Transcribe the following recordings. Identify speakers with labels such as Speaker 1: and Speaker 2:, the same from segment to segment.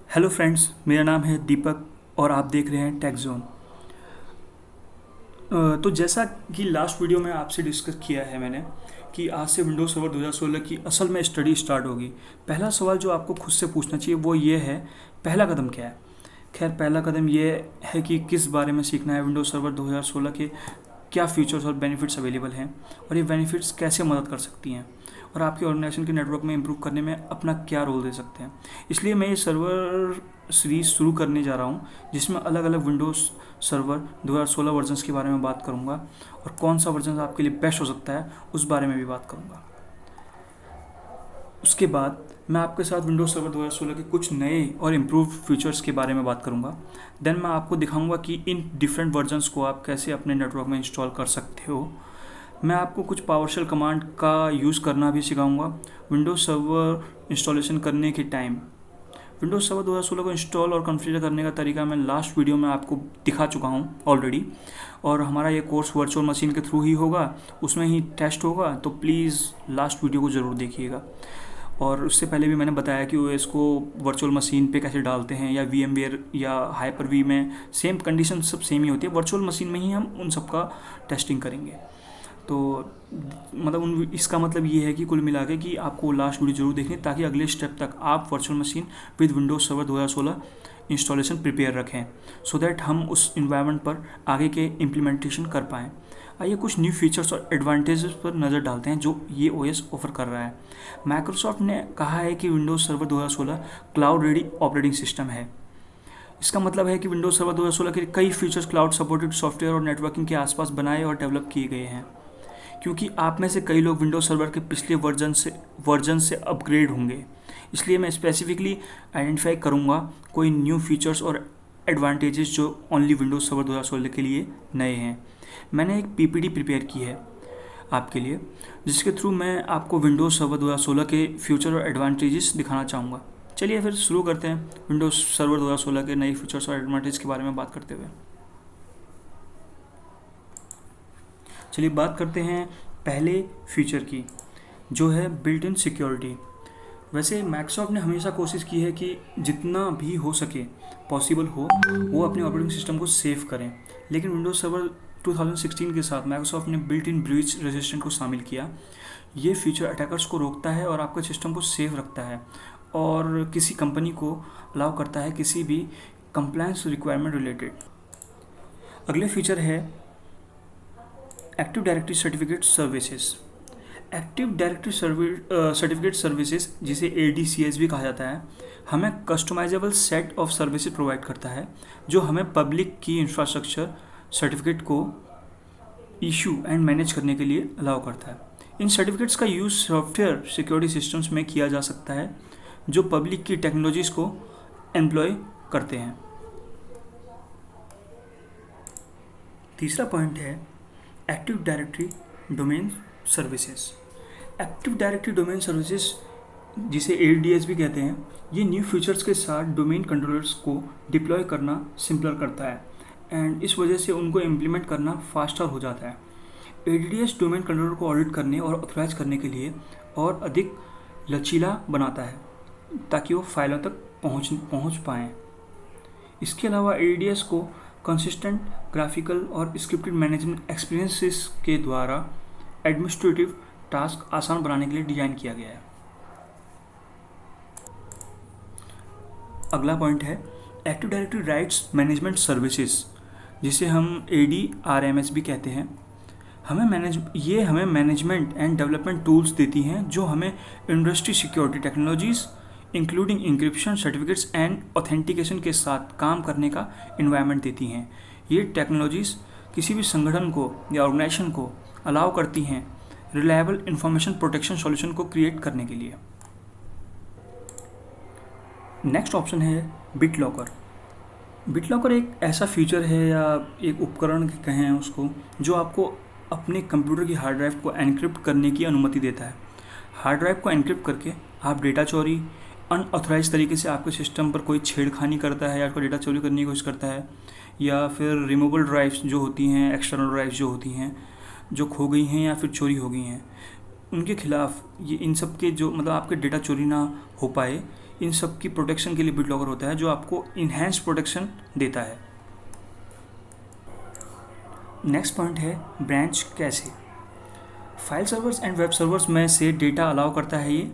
Speaker 1: Hello friends, मेरा नाम है दीपक और आप देख रहे हैं टेक जोन। तो जैसा कि लास्ट वीडियो में आपसे डिस्कस किया है मैंने कि आज से विंडोज सर्वर 2016 की असल में स्टडी स्टार्ट होगी। पहला सवाल जो आपको खुद से पूछना चाहिए वो ये है, पहला कदम क्या है। खैर, पहला कदम ये है कि किस बारे में सीखना है, विंडोज सर्वर 2016 के क्या फीचर्स और बेनिफिट्स अवेलेबल हैं और ये बेनिफिट्स कैसे मदद कर सकती हैं और आपकी ऑर्गेनाइजेशन के नेटवर्क में इम्प्रूव करने में अपना क्या रोल दे सकते हैं। इसलिए मैं ये सर्वर सीरीज़ शुरू करने जा रहा हूँ जिसमें अलग अलग विंडोज़ सर्वर 2016 वर्जन्स के बारे में बात करूँगा और कौन सा वर्जन आपके लिए बेस्ट हो सकता है उस बारे में भी बात करूँगा। उसके बाद मैं आपके साथ विंडोज सर्वर 2016 के कुछ नए और इम्प्रूव फीचर्स के बारे में बात करूंगा। देन मैं आपको दिखाऊंगा कि इन डिफरेंट वर्जन्स को आप कैसे अपने नेटवर्क में इंस्टॉल कर सकते हो। मैं आपको कुछ पावरशेल कमांड का यूज़ करना भी सिखाऊंगा विंडोज सर्वर इंस्टॉलेशन करने के टाइम। विंडोज सर्वर 2016 को इंस्टॉल और कॉन्फ़िगर करने का तरीका मैं लास्ट वीडियो में आपको दिखा चुका हूँ ऑलरेडी, और हमारा ये कोर्स वर्चुअल मशीन के थ्रू ही होगा, उसमें ही टेस्ट होगा, तो प्लीज़ लास्ट वीडियो को ज़रूर देखिएगा। और उससे पहले भी मैंने बताया कि ओएस को वर्चुअल मशीन पे कैसे डालते हैं या वीएमवेयर या हाइपर वी में सेम कंडीशन सब सेम ही होती है, वर्चुअल मशीन में ही हम उन सब का टेस्टिंग करेंगे। तो मतलब इसका मतलब ये है कि कुल मिला के कि आपको लास्ट वीडियो जरूर देखनी ताकि अगले स्टेप तक आप virtual machine with Windows server 2016 installation prepare रखें, सो दैट हम उस इन्वायरमेंट पर आगे के इम्प्लीमेंटेशन कर पाएँ। आइए कुछ न्यू फीचर्स और एडवांटेजेस पर नज़र डालते हैं जो ये ओएस ऑफर कर रहा है। माइक्रोसॉफ्ट ने कहा है कि Windows server 2016 cloud ready operating system है। इसका मतलब है कि विंडोज सर्वर 2016 के कई फीचर्स क्लाउड सपोर्टेड सॉफ्टवेयर और नेटवर्किंग के आसपास बनाए और डेवलप किए गए हैं। क्योंकि आप में से कई लोग विंडोज सर्वर के पिछले वर्जन से अपग्रेड होंगे, इसलिए मैं स्पेसिफिकली आइडेंटिफाई करूँगा कोई न्यू फीचर्स और एडवांटेजेस जो ओनली विंडोज सर्वर 2016 के लिए नए हैं। मैंने एक पीपीटी प्रिपेयर की है आपके लिए, जिसके थ्रू मैं आपको विंडोज सर्वर 2016 के फ्यूचर और एडवांटेजेस दिखाना चाहूँगा। चलिए फिर शुरू करते हैं विंडोज सर्वर 2016 के नए फीचर्स और एडवांटेज के बारे में बात करते हुए। चलिए बात करते हैं पहले फीचर की, जो है बिल्ट इन सिक्योरिटी। वैसे माइक्रोसॉफ्ट ने हमेशा कोशिश की है कि जितना भी हो सके पॉसिबल हो वो अपने ऑपरेटिंग सिस्टम को सेव करें, लेकिन विंडोज सर्वर 2016 के साथ माइक्रोसॉफ्ट ने बिल्ट इन ब्रीच रेजिस्टेंट को शामिल किया। ये फीचर अटैकर्स को रोकता है और आपके सिस्टम को सेव रखता है और किसी कंपनी को अलाउ करता है किसी भी कंप्लायंस रिक्वायरमेंट रिलेटेड। अगले फीचर है active directory certificate services. Active directory certificate services, जिसे ADCS भी कहा जाता है, हमें customizable set of services provide करता है जो हमें पब्लिक की इंफ्रास्ट्रक्चर सर्टिफिकेट को इशू एंड मैनेज करने के लिए अलाउ करता है। इन सर्टिफिकेट्स का यूज़ सॉफ्टवेयर सिक्योरिटी सिस्टम्स में किया जा सकता है जो पब्लिक की टेक्नोलॉजीज़ को एम्प्लॉय करते हैं। तीसरा पॉइंट है active directory domain services. Active directory domain services, जिसे ADS भी कहते हैं, ये न्यू फीचर्स के साथ डोमेन कंट्रोलर्स को डिप्लॉय करना सिंपलर करता है एंड इस वजह से उनको इम्प्लीमेंट करना फास्टर हो जाता है। ADS डोमेन कंट्रोलर को ऑडिट करने और ऑथराइज करने के लिए और अधिक लचीला बनाता है ताकि वो फाइलों तक पहुंच पाएँ। इसके अलावा ADS को कंसिस्टेंट ग्राफिकल और स्क्रिप्टेड मैनेजमेंट एक्सपीरियंसेस के द्वारा एडमिनिस्ट्रेटिव टास्क आसान बनाने के लिए डिज़ाइन किया गया है। अगला पॉइंट है active directory rights management services, जिसे हम ADRMS भी कहते हैं। हमें मैनेजमेंट एंड डेवलपमेंट टूल्स देती हैं जो हमें industry security technologies including encryption, certificates and authentication के साथ काम करने का इन्वायरमेंट देती हैं। ये टेक्नोलॉजीज़ किसी भी संगठन को या ऑर्गेनाइजेशन को अलाउ करती हैं रिलायबल इंफॉर्मेशन प्रोटेक्शन सॉल्यूशन को क्रिएट करने के लिए। नेक्स्ट ऑप्शन है बिटलॉकर। बिटलॉकर एक ऐसा फीचर है या एक उपकरण कहें उसको, जो आपको अपने कंप्यूटर की हार्ड ड्राइव को एनक्रिप्ट करने की अनुमति देता है। हार्ड ड्राइव को एनक्रिप्ट करके आप डेटा चोरी, अनऑथराइज तरीके से आपके सिस्टम पर कोई छेड़खानी करता है या आपका डेटा चोरी करने की कोशिश करता है, या फिर रिमूवेबल ड्राइव्स जो होती हैं, एक्सटर्नल ड्राइव्स जो होती हैं, जो खो गई हैं या फिर चोरी हो गई हैं, उनके खिलाफ ये इन सब के जो मतलब आपके डेटा चोरी ना हो पाए, इन सब की प्रोटेक्शन के लिए BitLocker होता है, जो आपको इन्हेंस प्रोटेक्शन देता है। नेक्स्ट पॉइंट है branch cache. File servers and web servers में से डेटा अलाउ करता है ये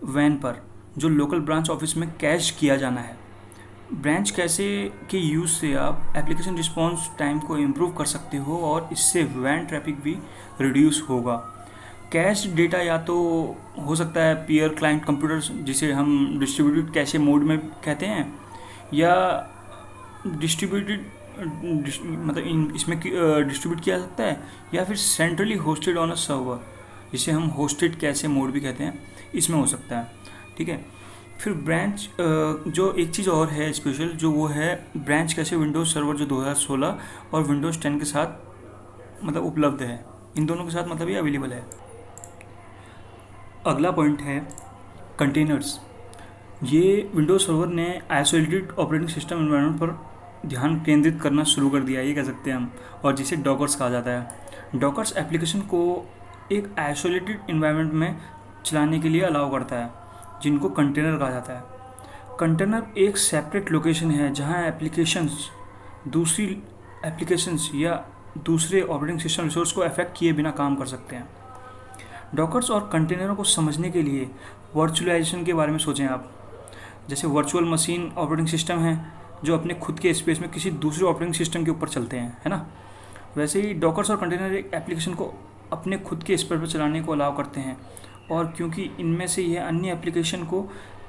Speaker 1: वैन पर, जो लोकल ब्रांच ऑफिस में कैश किया जाना है। ब्रांच कैशे के यूज़ से आप एप्लीकेशन रिस्पॉन्स टाइम को इम्प्रूव कर सकते हो और इससे वैन ट्रैफिक भी रिड्यूस होगा। कैश डेटा या तो हो सकता है पीयर क्लाइंट कंप्यूटर्स, जिसे हम डिस्ट्रीब्यूटेड कैशे मोड में कहते हैं, या डिस्ट्रीब्यूटेड मतलब इसमें डिस्ट्रीब्यूट किया जा सकता है, या फिर centrally hosted on a server, जिसे हम होस्टेड कैशे मोड भी कहते हैं, इसमें हो सकता है। ठीक है। फिर ब्रांच जो एक चीज़ और है स्पेशल, जो वो है ब्रांच कैशे विंडोज़ सर्वर, जो 2016 और विंडोज़ 10 के साथ मतलब उपलब्ध है। इन दोनों के साथ मतलब ये अवेलेबल है। अगला पॉइंट है कंटेनर्स। ये विंडोज़ सर्वर ने आइसोलेटेड ऑपरेटिंग सिस्टम एनवायरनमेंट पर ध्यान केंद्रित करना शुरू कर दिया है, ये कह सकते हैं हम, और जिसे डॉकर्स कहा जाता है। डॉकर्स एप्लीकेशन को एक आइसोलेटेड एनवायरनमेंट में चलाने के लिए अलाउ करता है, जिनको कंटेनर कहा जाता है। कंटेनर एक सेपरेट लोकेशन है जहां एप्लीकेशंस दूसरी एप्लीकेशंस या दूसरे ऑपरेटिंग सिस्टम रिसोर्स को अफेक्ट किए बिना काम कर सकते हैं। डॉकर्स और कंटेनरों को समझने के लिए वर्चुअलाइजेशन के बारे में सोचें आप। जैसे वर्चुअल मशीन ऑपरेटिंग सिस्टम है जो अपने खुद के स्पेस में किसी दूसरे ऑपरेटिंग सिस्टम के ऊपर चलते हैं, है ना। वैसे ही डॉकर्स और कंटेनर एक एप्लीकेशन को अपने खुद के स्पेस पर चलाने को अलाउ करते हैं, और क्योंकि इनमें से यह अन्य एप्लीकेशन को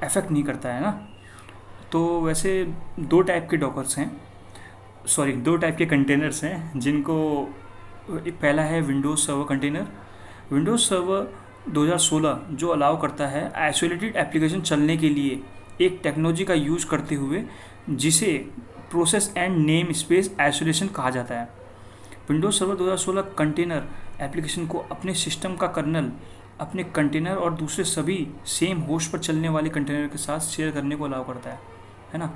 Speaker 1: अफेक्ट नहीं करता है ना। तो वैसे दो टाइप के कंटेनर्स हैं, जिनको पहला है Windows server container. Windows server 2016 जो अलाउ करता है आइसोलेटेड एप्लीकेशन चलने के लिए एक टेक्नोलॉजी का यूज़ करते हुए, जिसे process and name space isolation कहा जाता है। विंडोज़ सर्वर 2016 कंटेनर एप्लीकेशन को अपने सिस्टम का कर्नल अपने कंटेनर और दूसरे सभी सेम होस्ट पर चलने वाले कंटेनर के साथ शेयर करने को अलाउ करता है ना।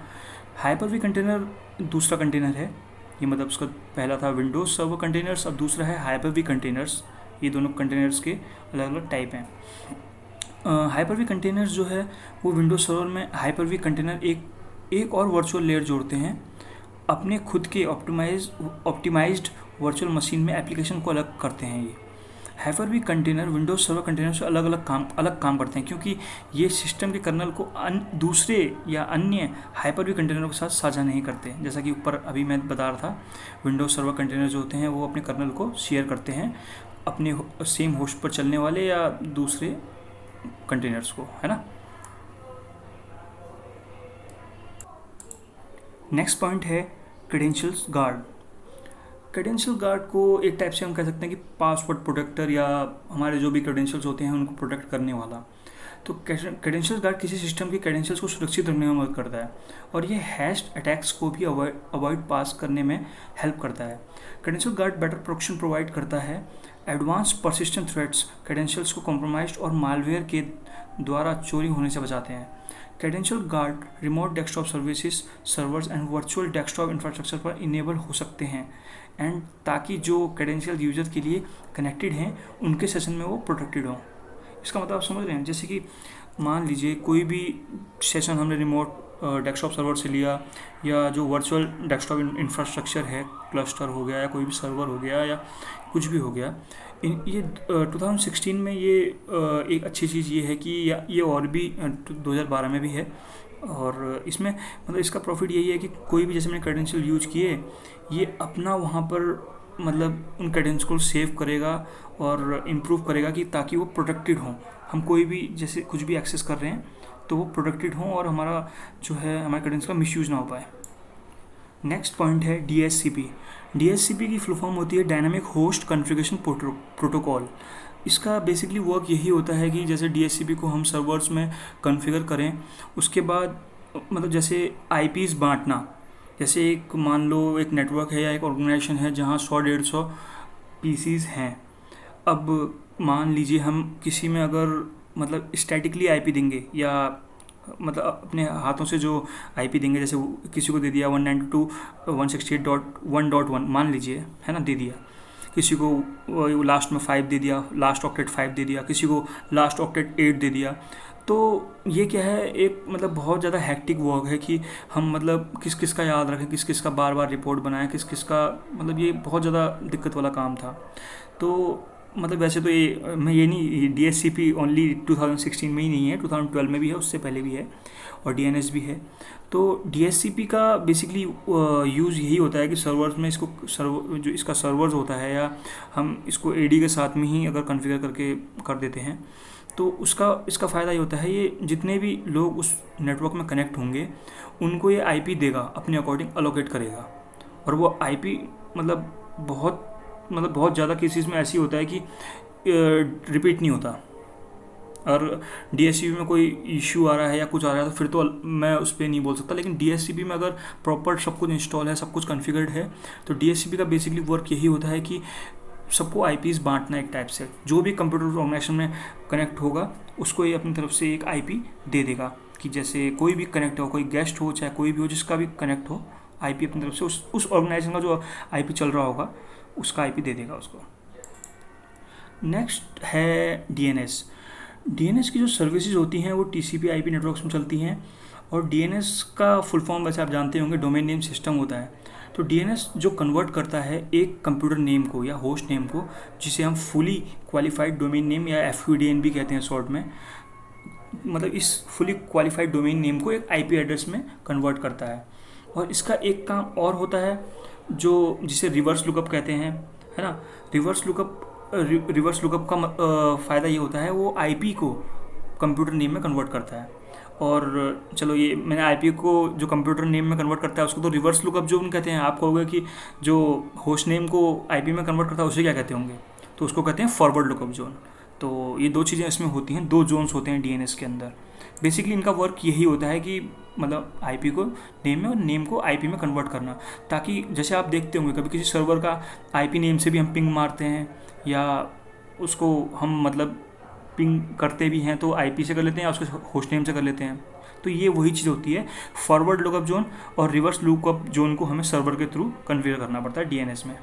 Speaker 1: हाइपर-वी कंटेनर दूसरा कंटेनर है, ये मतलब उसका पहला था विंडोज़ सर्वर कंटेनर्स, अब दूसरा है हाइपर-वी कंटेनर्स। ये दोनों कंटेनर्स के अलग अलग टाइप हैं। हाइपर-वी कंटेनर्स जो है वो विंडोज़ सर्वर में हाइपर-वी कंटेनर एक और वर्चुअल लेयर जोड़ते हैं, अपने खुद के ऑप्टिमाइज्ड वर्चुअल मशीन में एप्लीकेशन को अलग करते हैं। ये Hyper-V container Windows server container से अलग काम करते हैं, क्योंकि ये सिस्टम के कर्नल को दूसरे या अन्य हाइपर-वी कंटेनरों के साथ साझा नहीं करते। जैसा कि ऊपर अभी मैं बता रहा था, विंडोज़ सर्वर कंटेनर जो होते हैं वो अपने कर्नल को शेयर करते हैं अपने सेम होस्ट पर चलने वाले या दूसरे कंटेनर्स को, है ना। नेक्स्ट पॉइंट है क्रेडेंशियल्स गार्ड। क्रेडेंशियल गार्ड को एक टाइप से हम कह सकते हैं कि पासवर्ड प्रोटेक्टर, या हमारे जो भी क्रेडेंशियल्स होते हैं उनको प्रोटेक्ट करने वाला। तो क्रेडेंशियल गार्ड किसी सिस्टम की क्रेडेंशियल्स को सुरक्षित रखने में मदद करता है, और ये हैश्ड अटैक्स को भी अवॉइड पास करने में हेल्प करता है। Credential guard better protection provide करता है। एडवांस परसिस्टेंट थ्रेट्स क्रेडेंशियल्स को कॉम्प्रोमाइज्ड और मालवेयर के द्वारा चोरी होने से बचाते हैं। Credential guard remote desktop services, servers and virtual desktop infrastructure पर इनेबल हो सकते हैं, एंड ताकि जो क्रेडेंशियल यूजर के लिए कनेक्टेड हैं उनके सेशन में वो प्रोटेक्टेड हों। इसका मतलब आप समझ रहे हैं, जैसे कि मान लीजिए कोई भी सेशन हमने रिमोट डेस्कटॉप सर्वर से लिया, या जो वर्चुअल डेस्कटॉप इंफ्रास्ट्रक्चर है, क्लस्टर हो गया या कोई भी सर्वर हो गया या कुछ भी हो गया, ये 2016 में ये एक अच्छी चीज़ ये है कि ये और भी 2012 में भी है, और इसमें मतलब इसका प्रॉफिट यही है कि कोई भी, जैसे मैंने क्रेडेंशियल यूज किए, ये अपना वहाँ पर मतलब उन क्रेडेंशियल को सेव करेगा और इम्प्रूव करेगा कि ताकि वो प्रोटेक्टेड हों। हम कोई भी जैसे कुछ भी एक्सेस कर रहे हैं तो वो प्रोटेक्टेड हों और हमारा जो है हमारे क्रेडेंशियल का मिसयूज़ ना हो पाए। नेक्स्ट पॉइंट है DHCP। DHCP की फुल फॉर्म होती है डायनामिक होस्ट कॉन्फ़िगरेशन प्रोटोकॉल। इसका बेसिकली वर्क यही होता है कि जैसे DHCP को हम सर्वर्स में कॉन्फ़िगर करें, उसके बाद मतलब जैसे IPs बांटना, जैसे एक मान लो एक नेटवर्क है या एक ऑर्गेनाइजेशन है जहाँ 100-150 PCs हैं। अब मान लीजिए हम किसी में अगर मतलब स्टैटिकली IP देंगे, या मतलब अपने हाथों से जो IP देंगे, जैसे किसी को दे दिया 192.168.1.1 मान लीजिए, है ना, दे दिया किसी को लास्ट में 5 दे दिया, लास्ट ऑक्टेट 5 दे दिया, किसी को लास्ट ऑक्टेट 8 दे दिया। तो ये क्या है, एक मतलब बहुत ज़्यादा हैक्टिक वर्क है कि हम मतलब किस किस का याद रखें, किस किस का बार बार रिपोर्ट बनाएं, किस किस का, मतलब ये बहुत ज़्यादा दिक्कत वाला काम था। तो मतलब वैसे तो ये नहीं, DHCP ओनली 2016 में ही नहीं है, 2012 में भी है, उससे पहले भी है, और DNS भी है। तो DHCP का बेसिकली यूज़ यही होता है कि सर्वर्स में इसको जो इसका सर्वर्स होता है, या हम इसको AD के साथ में ही अगर कॉन्फ़िगर करके कर देते हैं, तो इसका फ़ायदा ये होता है, ये जितने भी लोग उस नेटवर्क में कनेक्ट होंगे उनको ये IP देगा, अपने अकॉर्डिंग अलोकेट करेगा। और वो IP मतलब बहुत ज़्यादा केसेस में ऐसी होता है कि रिपीट नहीं होता। और DHCP में कोई इशू आ रहा है या कुछ आ रहा है तो फिर तो मैं उस पर नहीं बोल सकता, लेकिन DHCP में अगर प्रॉपर सब कुछ इंस्टॉल है, सब कुछ कॉन्फ़िगर्ड है, तो DHCP का बेसिकली वर्क यही होता है कि सबको IPs बांटना एक टाइप से। जो भी कंप्यूटर ऑर्गेनाइजेशन में कनेक्ट होगा उसको ये अपनी तरफ से एक IP दे देगा, कि जैसे कोई भी कनेक्ट हो, कोई गेस्ट हो, चाहे कोई भी हो, जिसका भी कनेक्ट हो, IP अपनी तरफ से उस ऑर्गेनाइजेशन का जो IP चल रहा होगा उसका IP दे देगा उसको। नेक्स्ट है DNS की जो सर्विसेज होती हैं वो TCP/IP नेटवर्क्स में चलती हैं। और DNS का फुल फॉर्म वैसे आप जानते होंगे, डोमेन नेम सिस्टम होता है। तो DNS जो कन्वर्ट करता है एक कंप्यूटर नेम को या होस्ट नेम को, जिसे हम फुली क्वालिफाइड डोमेन नेम या FQDN भी कहते हैं शॉर्ट में, मतलब इस फुली क्वालिफाइड डोमेन नेम को एक IP एड्रेस में कन्वर्ट करता है। और इसका एक काम और होता है जो जिसे रिवर्स लुकअप कहते हैं, है ना। रिवर्स लुकअप का फ़ायदा ये होता है, वो IP को कंप्यूटर नेम में कन्वर्ट करता है। और चलो, ये मैंने IP को जो कंप्यूटर नेम में कन्वर्ट करता है उसको तो रिवर्स लुकअप जोन कहते हैं। आप कहोगे कि जो होस्ट नेम को IP में कन्वर्ट करता है उसे क्या कहते होंगे, तो उसको कहते हैं फॉरवर्ड लुकअप जोन। तो ये दो चीज़ें इसमें होती हैं, दो जोन्स होते हैं DNS के अंदर। बेसिकली इनका वर्क यही होता है कि मतलब IP को नेम में और नेम को IP में कन्वर्ट करना, ताकि जैसे आप देखते होंगे कभी किसी सर्वर का IP नेम से भी हम पिंग मारते हैं, या उसको हम मतलब पिंग करते भी हैं तो IP से कर लेते हैं या उसके होस्ट नेम से कर लेते हैं। तो ये वही चीज़ होती है, फॉरवर्ड लुकअप जोन और रिवर्स लुकअप जोन को हमें सर्वर के थ्रू कन्फिगर करना पड़ता है DNS में।